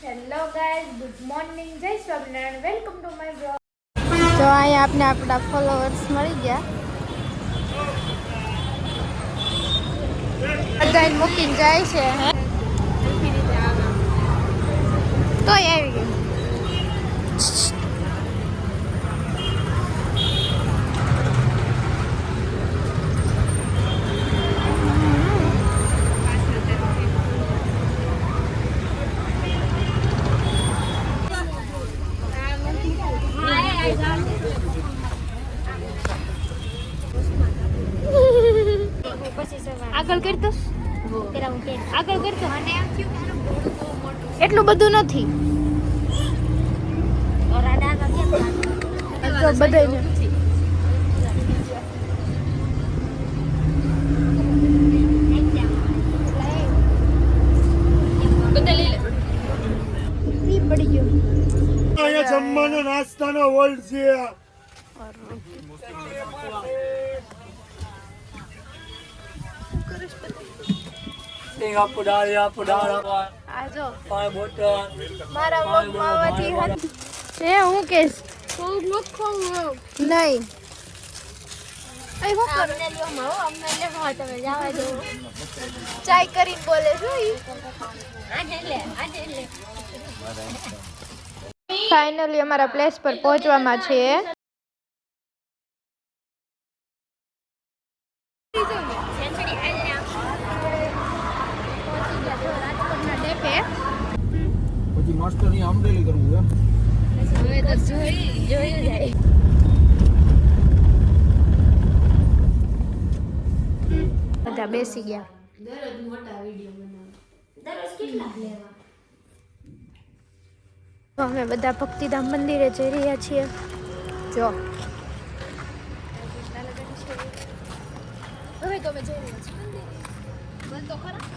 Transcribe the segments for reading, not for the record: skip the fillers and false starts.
Hello guys, good morning, જય Swaminarayan, welcome to my blog. તો અહીંયા આપણે આપણા ફોલોઅર્સ મળી ગયા. બધાને મૂકીને જાય છે. તોય આવી ગયું. આગળ કરતો આગળ કરતો એટલું બધું નથી બધા પડી ગયો. અહીંયા જમવાનો નાસ્તાનો વર્લ્ડ છે. મારા મમ્મામાંથી હે હું કેસ નહીં ચાય કરીને બોલે ફાઇનલી અમારા પ્લેસ પર પહોંચવામાં છે. પછી માસ્ટરની આમરેલી કરવું એમ. હવે તો જોયું જાય. બધા બેસી ગયા. અમે બધા ભક્તિધામ મંદિરે જઈ રહ્યા છીએ. જો હવે તો અમે જઈ રહ્યા છીએ મંદિરે. તો ખરા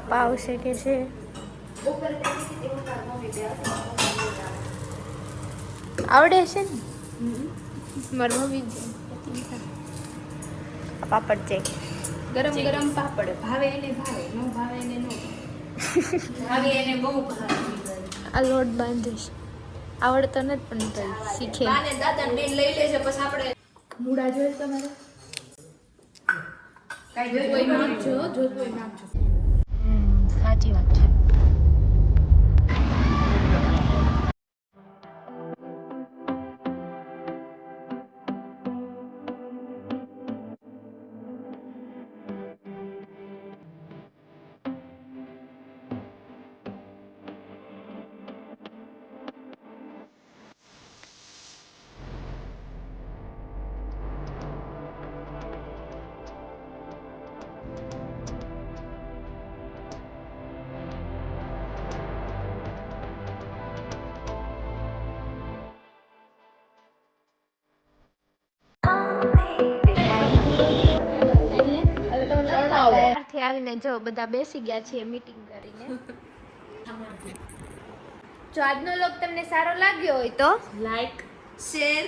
પાવ શેકે છે. આવડે છે ને મારી મમ્મી પાપડ છે. ગરમ ગરમ પાપડ ભાવે એને ભાવે, ન ભાવે એને ન ભાવે, એને બહુ ભાવે. આ લોટ બાંધીશ. આવડતો નથી પણ તો શીખે. દાદા બેન લઈ લેશે પછી આપણે મૂડા જોઈએ તમારે કાઈ કોઈ નાખજો, જો કોઈ નાખજો. સાચી વાત છે. આવીને જો બધા બેસી ગયા છીએ મીટિંગ કરીને. જો આજનો વ્લોગ તમને સારો લાગ્યો હોય તો લાઈક, શેર,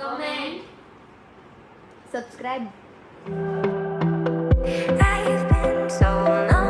કમેન્ટ, સબસ્ક્રાઇબ